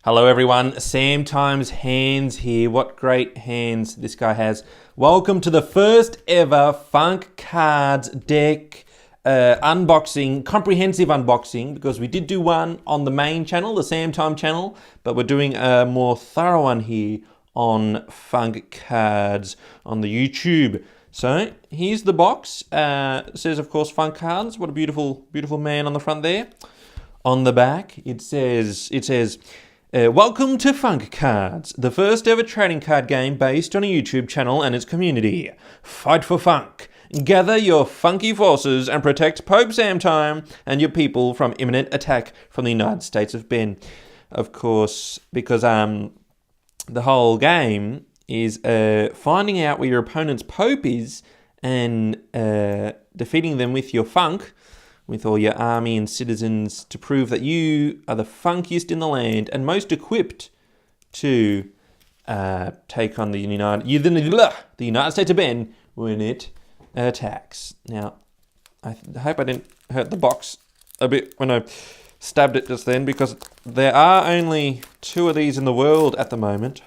Hello everyone, Sam Times Hands here. What great hands this guy has. Welcome to the first ever Funk Cards deck unboxing, comprehensive unboxing, because we did do one on the main channel, the Sam Time channel, but we're doing a more thorough one here on Funk Cards on the YouTube. So here's the box. It says, of course, Funk Cards. What a beautiful, beautiful man on the front there. On the back, it says, welcome to Funk Cards, the first ever trading card game based on a YouTube channel and its community. Fight for funk. Gather your funky forces and protect Pope Sam Time and your people from imminent attack from the United States of Ben. Of course, because the whole game is finding out where your opponent's Pope is and defeating them with your funk, with all your army and citizens, to prove that you are the funkiest in the land and most equipped to take on the United States of Ben when it attacks. Now, I hope I didn't hurt the box a bit when I stabbed it just then, because there are only 2 of these in the world at the moment.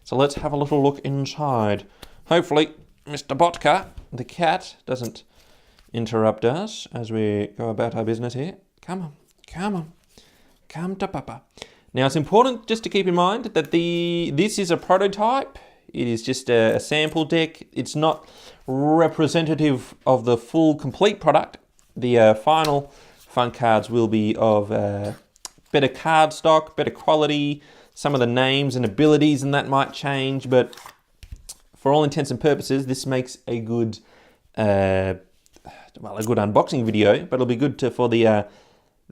So let's have a little look inside. Hopefully Mr. Botka, the cat, doesn't interrupt us as we go about our business here. Come to Papa. Now, it's important just to keep in mind that this is a prototype. It is just a sample deck. It's not representative of the full complete product. The final Funk Cards will be of better card stock, better quality. Some of the names and abilities and that might change, but for all intents and purposes, this makes a good, a good unboxing video. But it'll be good for the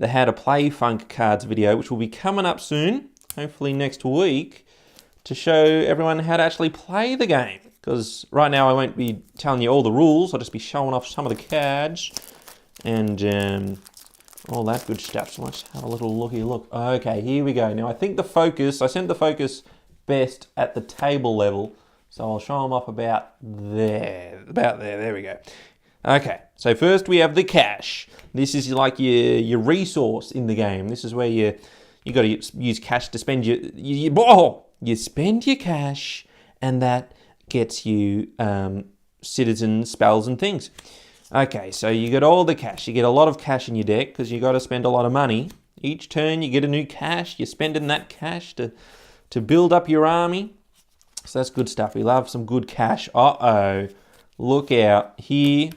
how to play Funk Cards video, which will be coming up soon, hopefully next week, to show everyone how to actually play the game. Because right now I won't be telling you all the rules. I'll just be showing off some of the cards and all that good stuff. So let's have a little looky look. Okay, here we go. Now I think I sent the focus best at the table level. So I'll show them up about there. There we go. Okay, so first we have the cash. This is like your resource in the game. This is where you got to use cash to spend you spend your cash, and that gets you citizens, spells, and things. Okay, so you get all the cash. You get a lot of cash in your deck because you got to spend a lot of money. Each turn you get a new cash. You're spending that cash to build up your army. So that's good stuff. We love some good cash. Uh-oh. Look out. Here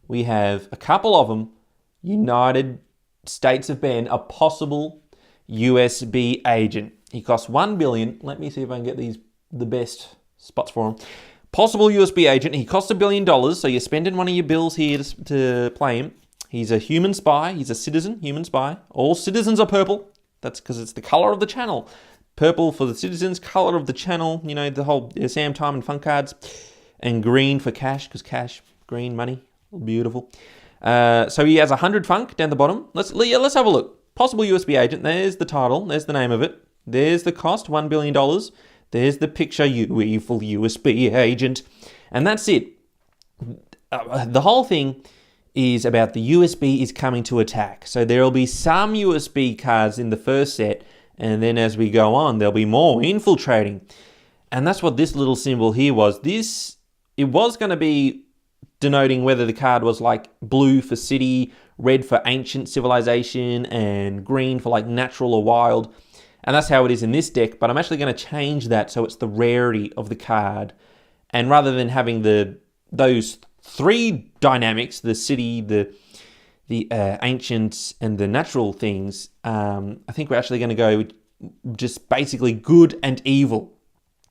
we have a couple of them. United States of Ben, a possible USB agent. He costs $1 billion. Let me see if I can get the best spots for him. Possible USB agent. He costs $1 billion, so you're spending one of your bills here to play him. He's a human spy. He's a citizen, human spy. All citizens are purple. That's because it's the color of the channel. Purple for the citizens, color of the channel, you know, the whole Sam Time and Funk Cards. And green for cash, because cash, green, money, beautiful. So he has 100 funk down the bottom. Let's have a look. Possible USB agent, there's the title, there's the name of it. There's the cost, $1 billion. There's the picture, you evil USB agent. And that's it. The whole thing is about the USB is coming to attack. So there will be some USB cards in the first set, and then as we go on, there'll be more infiltrating. And that's what this little symbol here was. It was going to be denoting whether the card was like blue for city, red for ancient civilization, and green for like natural or wild. And that's how it is in this deck, but I'm actually going to change that so it's the rarity of the card. And rather than having those 3 dynamics, the city, the ancients, and the natural things, I think we're actually going to go with just basically good and evil.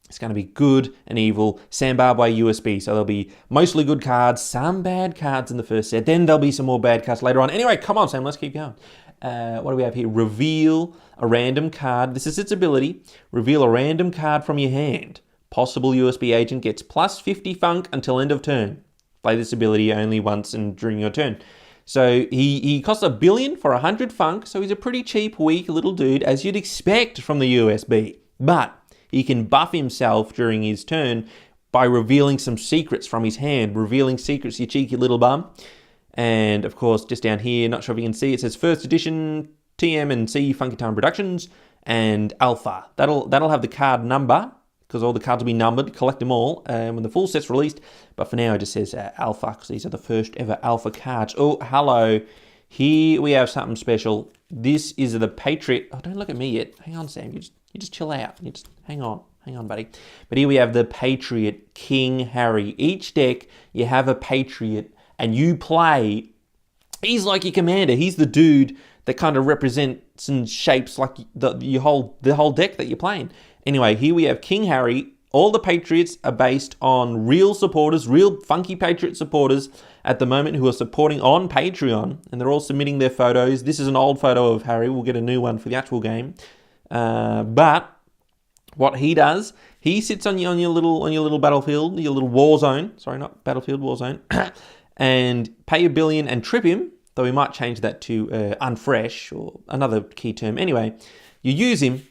It's going to be good and evil, Zimbabwe USB. So there'll be mostly good cards, some bad cards in the first set. Then there'll be some more bad cards later on. Anyway, come on, Sam, let's keep going. What do we have here? Reveal a random card. This is its ability. Reveal a random card from your hand. Possible USB agent gets plus 50 funk until end of turn. Play this ability only once and during your turn. So he costs $1 billion for 100 funk, so he's a pretty cheap, weak little dude, as you'd expect from the USB. But he can buff himself during his turn by revealing some secrets from his hand. Revealing secrets, you cheeky little bum. And of course, just down here, not sure if you can see, it says first edition TM and C Funky Time Productions, and Alpha. That'll have the card number, because all the cards will be numbered. Collect them all when the full set's released. But for now, it just says Alpha, because these are the first ever Alpha cards. Oh, hello. Here we have something special. This is the Patriot. Oh, don't look at me yet. Hang on, Sam. You just chill out. You just hang on, buddy. But here we have the Patriot King Harry. Each deck, you have a Patriot, and you play. He's like your commander. He's the dude that kind of represents and shapes like the whole deck that you're playing. Anyway, here we have King Harry. All the Patriots are based on real supporters, real funky Patriot supporters at the moment who are supporting on Patreon, and they're all submitting their photos. This is an old photo of Harry. We'll get a new one for the actual game. But what he does, he sits on your little battlefield, your little war zone. Sorry, not battlefield, war zone. And pay $1 billion and trip him, though we might change that to unfresh or another key term. Anyway, you use him.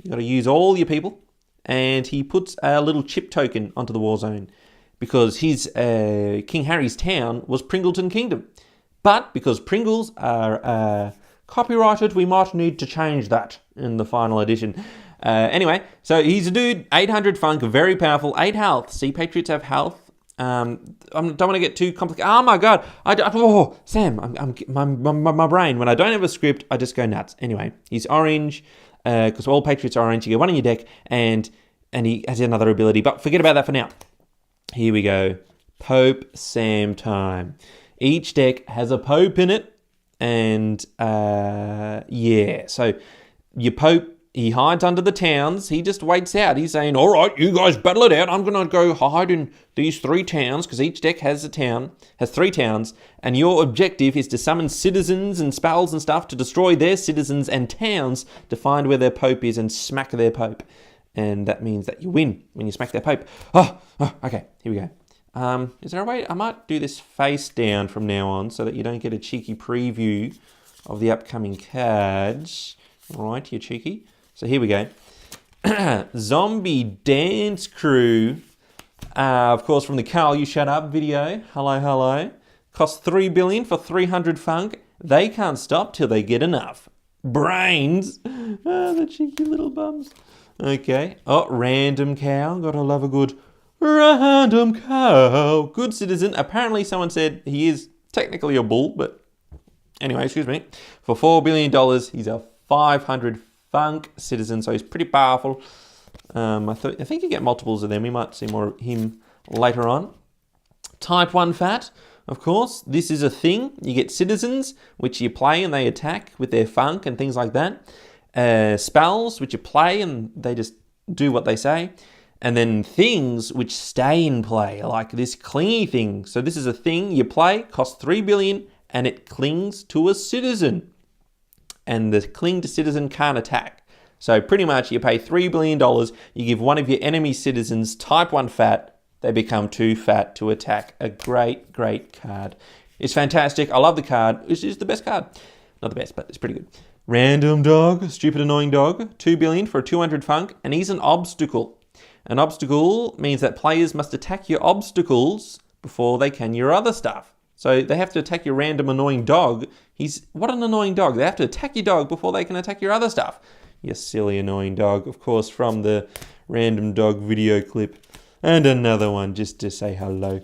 You got to use all your people. And he puts a little chip token onto the war zone because his King Harry's town was Pringleton Kingdom. But because Pringles are copyrighted, we might need to change that in the final edition. Anyway, so he's a dude, 800 funk, very powerful, 8 health. See, Patriots have health. I don't want to get too complicated. Oh my god! Sam, my brain. When I don't have a script, I just go nuts. Anyway, he's orange. Because all Patriots are orange. You get one in your deck, and he has another ability. But forget about that for now. Here we go. Pope Sam time. Each deck has a Pope in it. And, yeah. So, your Pope, he hides under the towns. He just waits out. He's saying, all right, you guys battle it out. I'm going to go hide in these 3 towns, because each deck has 3 towns. And your objective is to summon citizens and spells and stuff to destroy their citizens and towns to find where their Pope is and smack their Pope. And that means that you win when you smack their Pope. Oh, okay, here we go. Is there a way? I might do this face down from now on so that you don't get a cheeky preview of the upcoming cards. Right, you cheeky. So here we go. Zombie Dance Crew. Of course, from the Carl You Shut Up video. Hello. Cost $3 billion for 300 funk. They can't stop till they get enough. Brains. The cheeky little bums. Okay. Oh, Random Cow. Gotta love a good Random Cow. Good citizen. Apparently someone said he is technically a bull, but anyway, excuse me. For $4 billion, he's a 500 funk citizen, so he's pretty powerful. I think you get multiples of them. We might see more of him later on. Type 1 fat, of course. This is a thing. You get citizens, which you play and they attack with their funk and things like that. Spells, which you play and they just do what they say. And then things which stay in play, like this clingy thing. So this is a thing you play, costs $3 billion, and it clings to a citizen. And the cling to citizen can't attack. So pretty much you pay $3 billion, you give one of your enemy citizens type 1 fat, they become too fat to attack. A great, great card. It's fantastic. I love the card. It's the best card. Not the best, but it's pretty good. Random Dog, stupid annoying dog, $2 billion for a 200 funk, and he's an obstacle. An obstacle means that players must attack your obstacles before they can your other stuff. So they have to attack your random annoying dog. What an annoying dog. They have to attack your dog before they can attack your other stuff. You silly annoying dog. Of course, from the Random Dog video clip. And another one just to say hello.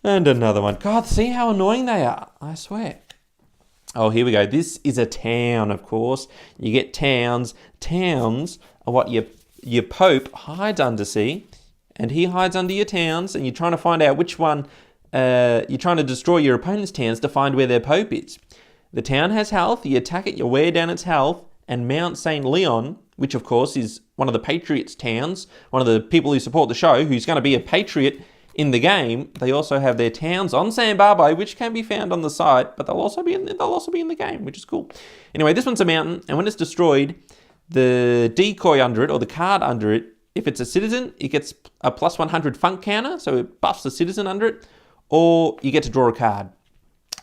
And another one. God, see how annoying they are. I swear. Oh, here we go. This is a town, of course. You get towns. Towns are what your Pope hides under, see? And he hides under your towns, and you're trying to find out which one. You're trying to destroy your opponent's towns to find where their Pope is. The town has health. You attack it, you wear down its health. And Mount St. Leon, which of course is one of the Patriots' towns, one of the people who support the show, who's going to be a Patriot in the game. They also have their towns on Sambarbo, which can be found on the site, but they'll also be in the game, which is cool. Anyway, this one's a mountain, and when it's destroyed, the decoy under it, or the card under it, if it's a citizen, it gets a plus 100 funk counter, so it buffs the citizen under it, or you get to draw a card.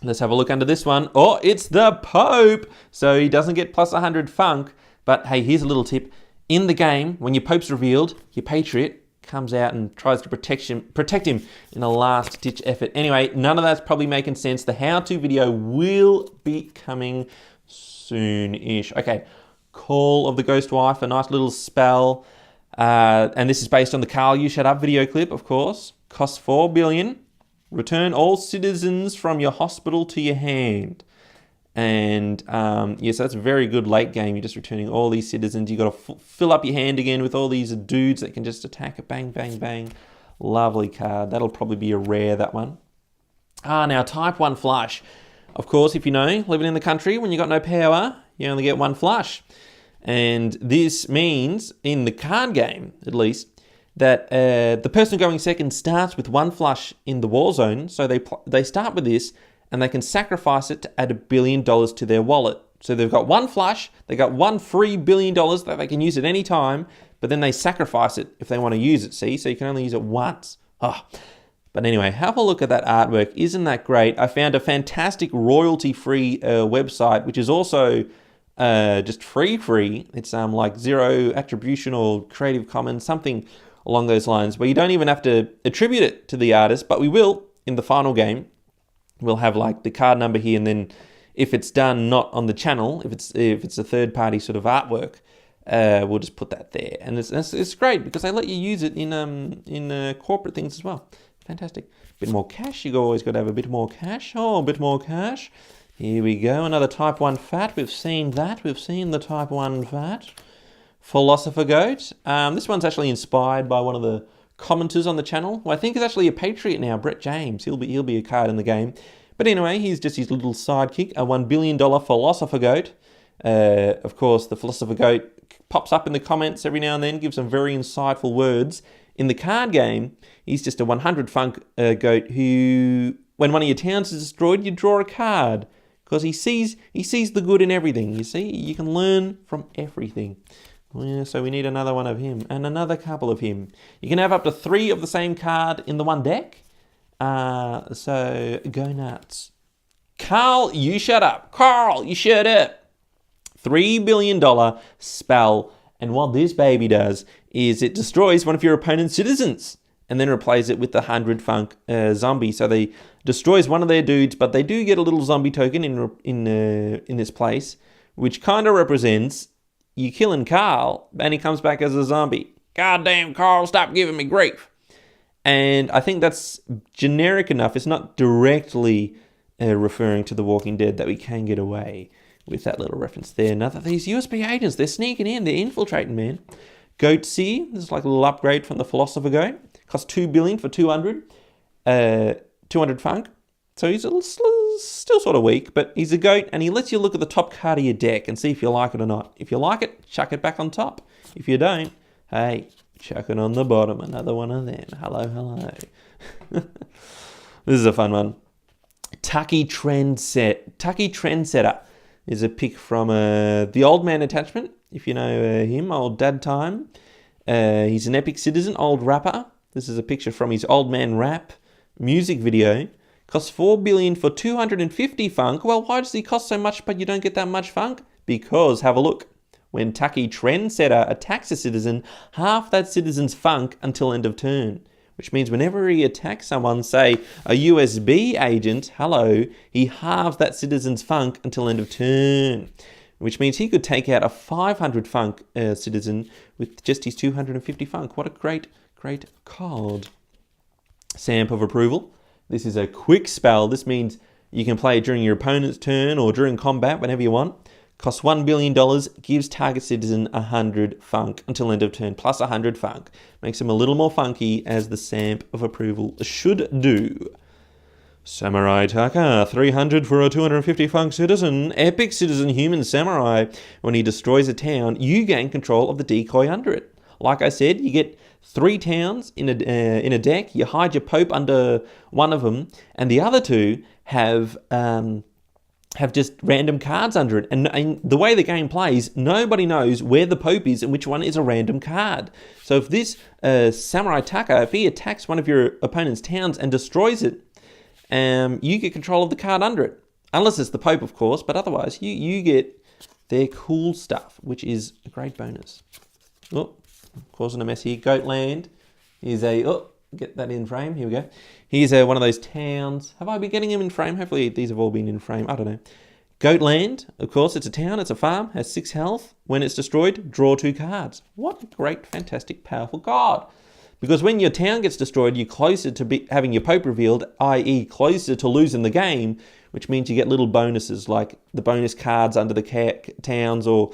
Let's have a look under this one. Oh, it's the Pope! So he doesn't get plus 100 funk, but hey, here's a little tip. In the game, when your Pope's revealed, your Patriot comes out and tries to protect him in a last-ditch effort. Anyway, none of that's probably making sense. The how-to video will be coming soon. soon-ish. Okay, Call of the Ghost Wife, a nice little spell. And this is based on the Carl, You Shut Up video clip, of course. Costs 4 billion. Return all citizens from your hospital to your hand. And yes, that's a very good late game. You're just returning all these citizens. You've got to fill up your hand again with all these dudes that can just attack it. Bang, bang, bang. Lovely card. That'll probably be a rare, that one. Now Type 1 Flush. Of course, if you know, living in the country, when you got no power, you only get one flush. And this means, in the card game at least, that the person going second starts with one flush in the war zone. So they start with this, and they can sacrifice it to add $1 billion to their wallet. So they've got one flush, they got one free $1 billion that they can use at any time, but then they sacrifice it if they want to use it, see? So you can only use it once. But anyway, have a look at that artwork. Isn't that great? I found a fantastic royalty-free website, which is also just free. It's like zero attribution or Creative Commons, something along those lines, where you don't even have to attribute it to the artist, but we will in the final game. We'll have like the card number here, and then if it's done not on the channel, if it's a third-party sort of artwork, we'll just put that there. And it's great because they let you use it in corporate things as well. Fantastic. Bit more cash. You always got to have a bit more cash. Oh, a bit more cash. Here we go. Another Type 1 Fat. We've seen that. We've seen the Type 1 Fat. Philosopher Goat. This one's actually inspired by one of the commenters on the channel, who I think is actually a Patriot now, Brett James. He'll be a card in the game. But anyway, he's just his little sidekick, a $1 billion Philosopher Goat. Of course, the Philosopher Goat pops up in the comments every now and then, gives some very insightful words. In the card game, he's just a 100 funk goat who, when one of your towns is destroyed, you draw a card. Because he sees the good in everything, you see? You can learn from everything. Yeah, so we need another one of him, and another couple of him. You can have up to 3 of the same card in the one deck. So, go nuts. Carl, you shut up. Carl, you shut up. $3 billion spell. And what this baby does is it destroys one of your opponent's citizens and then replaces it with the 100 funk zombie. So they destroys one of their dudes, but they do get a little zombie token in this place, which kind of represents you killing Carl, and he comes back as a zombie. Goddamn, Carl, stop giving me grief. And I think that's generic enough. It's not directly referring to The Walking Dead that we can get away with that little reference there. Now that these USB agents, they're sneaking in, they're infiltrating, man. Goat Seer, this is like a little upgrade from the Philosopher Goat. Costs $2 billion for 200. 200 funk. So he's still sort of weak, but he's a goat, and he lets you look at the top card of your deck and see if you like it or not. If you like it, chuck it back on top. If you don't, hey, chuck it on the bottom. Another one of them. Hello. This is a fun one. Tucky Trendsetter is a pick from the Old Man Attachment. If you know him, Old Dad Time. He's an epic citizen, old rapper. This is a picture from his Old Man Rap music video. Costs $4 billion for 250 funk. Well, why does he cost so much but you don't get that much funk? Because, have a look. When Tucky Trendsetter attacks a citizen, half that citizen's funk until end of turn. Which means whenever he attacks someone, say a USB agent, hello, he halves that citizen's funk until end of turn. Which means he could take out a 500 funk citizen with just his 250 funk. What a great card. Stamp of Approval. This is a quick spell. This means you can play it during your opponent's turn or during combat, whenever you want. Costs $1 billion, gives target citizen 100 funk until end of turn, plus 100 funk. Makes him a little more funky, as the Stamp of Approval should do. Samurai Taka, 300 for a 250 funk citizen. Epic citizen human samurai. When he destroys a town, you gain control of the decoy under it. Like I said, you get 3 towns in a deck. You hide your Pope under one of them, and the other 2 have just random cards under it. And the way the game plays, nobody knows where the Pope is and which one is a random card. So if this Samurai Taka, if he attacks one of your opponent's towns and destroys it, you get control of the card under it. Unless it's the Pope, of course, but otherwise you get their cool stuff, which is a great bonus. Oh, causing a mess here. Goatland is get that in frame. Here we go. Here's one of those towns. Have I been getting them in frame? Hopefully these have all been in frame. I don't know. Goatland, of course, it's a town, it's a farm, has 6 health. When it's destroyed, draw 2 cards. What a great, fantastic, powerful card. Because when your town gets destroyed, you're closer to having your Pope revealed, i.e. closer to losing the game, which means you get little bonuses like the bonus cards under the towns, or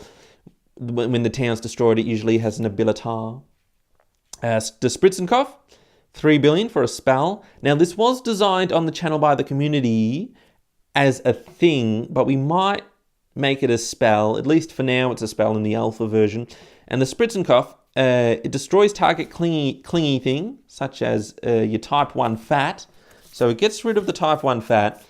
when the town's destroyed, it usually has an abilitar. The Spritzenkopf, 3 billion for a spell. Now, this was designed on the channel by the community as a thing, but we might make it a spell. At least for now, it's a spell in the alpha version. And the Spritzenkopf, it destroys target clingy thing, such as your type 1 fat. So it gets rid of the type 1 fat,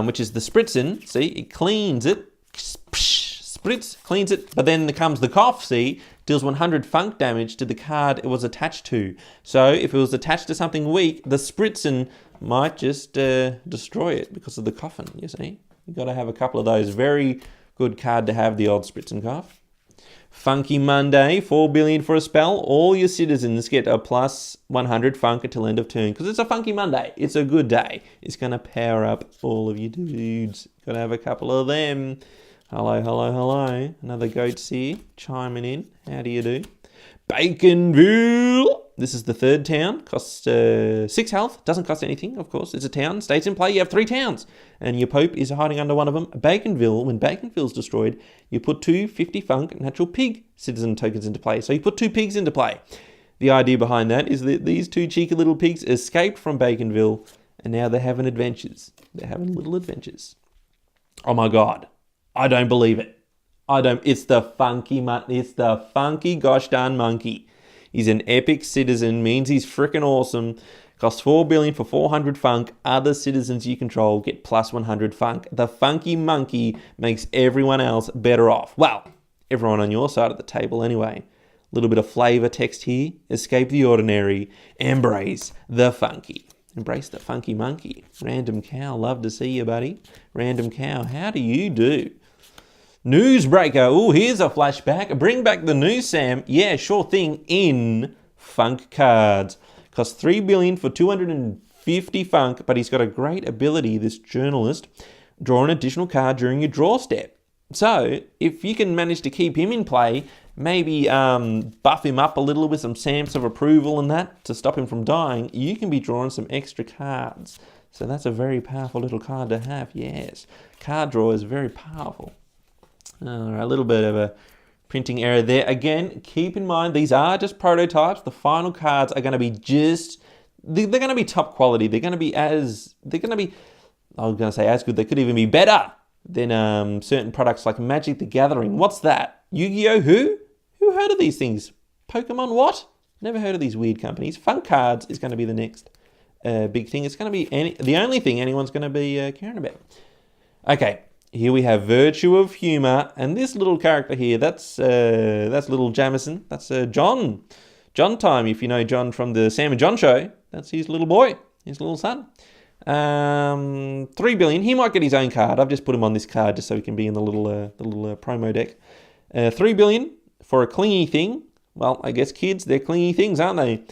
which is the Spritzen. See, it cleans it. Spritz, cleans it. But then comes the cough, see, deals 100 funk damage to the card it was attached to. So if it was attached to something weak, the Spritzen might just destroy it because of the coffin, you see. You've got to have a couple of those. Very good card to have, the old Spritzenkopf. Funky Monday, 4 billion for a spell. All your citizens get a plus 100 funk until end of turn. Because it's a Funky Monday. It's a good day. It's going to power up all of you dudes. Got to have a couple of them. Hello, hello, hello. Another goat's here, chiming in. How do you do? Baconville. This is the 3rd town. Costs 6 health. Doesn't cost anything, of course. It's a town. Stays in play. You have 3 towns. And your Pope is hiding under one of them. Baconville. When Baconville's destroyed, you put 2 50 funk natural pig citizen tokens into play. So you put 2 pigs into play. The idea behind that is that these 2 cheeky little pigs escaped from Baconville, and now they're having adventures. They're having little adventures. Oh my God. I don't believe it. It's the funky gosh darn monkey. He's an epic citizen, means he's freaking awesome. Costs 4 billion for 400 funk. Other citizens you control get plus 100 funk. The funky monkey makes everyone else better off. Well, everyone on your side of the table anyway. A little bit of flavor text here. Escape the ordinary. Embrace the funky. Embrace the funky monkey. Random Cow, love to see you, buddy. Random Cow, how do you do? Newsbreaker. Oh, here's a flashback. Bring back the news, Sam. Yeah, sure thing. In funk cards. Costs 3 billion for 250 funk, but he's got a great ability, this journalist. Draw an additional card during your draw step. So, if you can manage to keep him in play, maybe buff him up a little with some stamps of approval and that to stop him from dying, you can be drawing some extra cards. So that's a very powerful little card to have, yes. Card draw is very powerful. All right, a little bit of a printing error there. Again, keep in mind, these are just prototypes. The final cards are going to be they're going to be top quality. I was going to say as good, they could even be better than certain products like Magic the Gathering. What's that? Yu-Gi-Oh! Who? Who heard of these things? Pokemon what? Never heard of these weird companies. Fun Cards is going to be the next big thing. It's going to be the only thing anyone's going to be caring about. Okay. Here we have Virtue of Humour, and this little character here, that's little Jamison. That's John. John Time, if you know John from the Sam and John show. That's his little boy, his little son. 3 billion. He might get his own card. I've just put him on this card just so he can be in the little promo deck. 3 billion for a clingy thing. Well, I guess kids, they're clingy things, aren't they?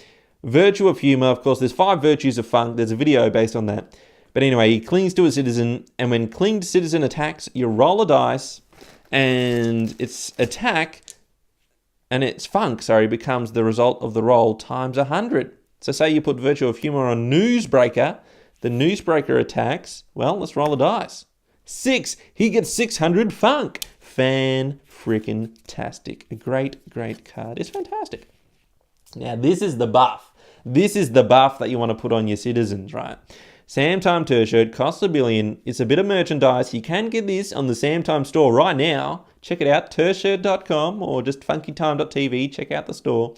Virtue of Humour, of course, there's 5 virtues of funk. There's a video based on that. But anyway, he clings to a citizen, and when clinged citizen attacks, you roll a dice, and its attack, and its funk, becomes the result of the roll times 100. So say you put Virtue of Humour on Newsbreaker, the Newsbreaker attacks, well, let's roll a dice. 6, he gets 600 funk. Fan-freaking-tastic. A great, great card. It's fantastic. Now, this is the buff. This is the buff that you want to put on your citizens, right? Samtime T-shirt costs 1 billion. It's a bit of merchandise. You can get this on the Samtime store right now. Check it out, tershirt.com or just funkytime.tv. Check out the store.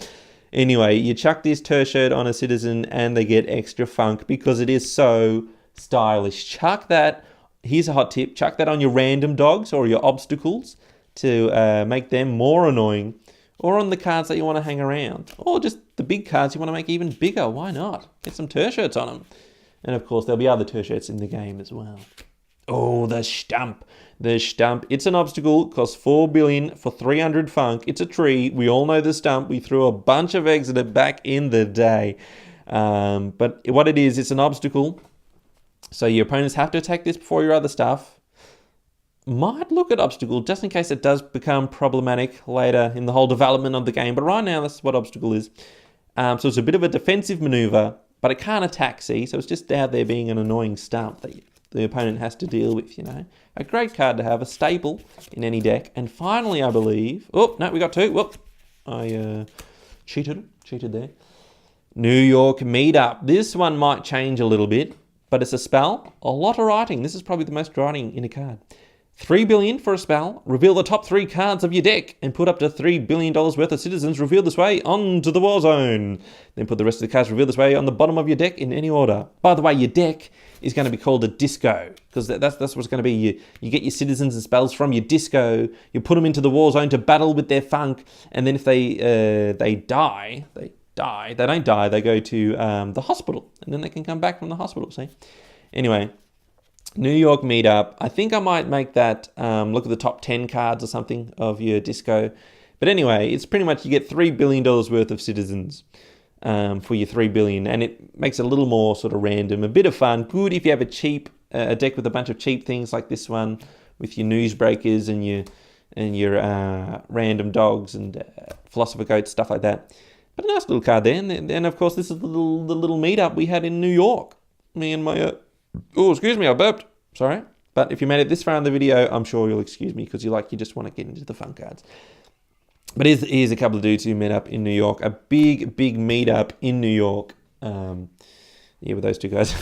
Anyway, you chuck this T-shirt on a citizen and they get extra funk because it is so stylish. Chuck that. Here's a hot tip. Chuck that on your random dogs or your obstacles to make them more annoying. Or on the cards that you want to hang around. Or just the big cards you want to make even bigger. Why not? Get some T-shirts on them. And of course, there'll be other T-shirts in the game as well. Oh, the Stump. The Stump. It's an obstacle. Costs 4 billion for 300 funk. It's a tree. We all know the Stump. We threw a bunch of eggs at it back in the day. But what it is, it's an obstacle. So your opponents have to attack this before your other stuff. might look at Obstacle just in case it does become problematic later in the whole development of the game. But right now, that's what Obstacle is. So it's a bit of a defensive maneuver, but it can't attack, see? So it's just out there being an annoying stump that the opponent has to deal with, you know. A great card to have, a staple in any deck. And finally, I believe... Oh, no, we got two. Whoop. I cheated there. New York Meetup. This one might change a little bit, but it's a spell. A lot of writing. This is probably the most writing in a card. 3 billion for a spell. Reveal the top 3 cards of your deck and put up to $3 billion worth of citizens revealed this way onto the war zone. Then put the rest of the cards revealed this way on the bottom of your deck in any order. By the way, your deck is going to be called a disco, because that's what it's going to be. You get your citizens and spells from your disco. You put them into the war zone to battle with their funk, and then if they don't die. They go to the hospital, and then they can come back from the hospital. See, anyway. New York Meetup. I think I might make that look at the top 10 cards or something of your disco. But anyway, it's pretty much you get $3 billion worth of citizens for your 3 billion. And it makes it a little more sort of random, a bit of fun. Good if you have a deck with a bunch of cheap things like this one with your newsbreakers and your random dogs and philosopher goats, stuff like that. But a nice little card there. And then of course, this is the little meetup we had in New York. Me and my... Oh, excuse me, I burped. Sorry. But if you made it this far in the video, I'm sure you'll excuse me because you just want to get into the fun cards. But here's a couple of dudes who met up in New York. A big meetup in New York. With those two guys.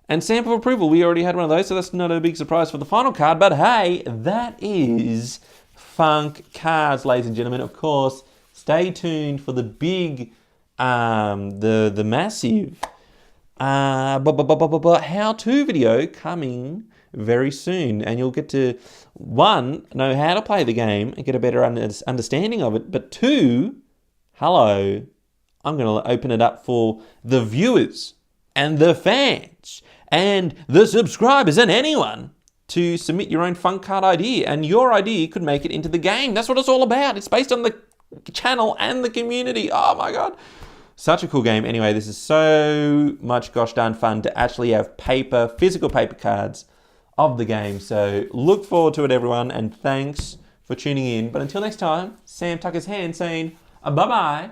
And stamp of approval. We already had one of those, so that's not a big surprise for the final card. But hey, that is Funk Cards, ladies and gentlemen. Of course, stay tuned for the big, the massive... how-to video coming very soon, and you'll get to, 1, know how to play the game and get a better understanding of it, but 2, I'm going to open it up for the viewers and the fans and the subscribers and anyone to submit your own fun card idea, and your idea could make it into the game. That's what it's all about. It's based on the channel and the community. Oh my God. Such a cool game. Anyway, this is so much gosh darn fun to actually have physical paper cards of the game. So look forward to it, everyone, and thanks for tuning in. But until next time, Sam Tucker's hand saying bye-bye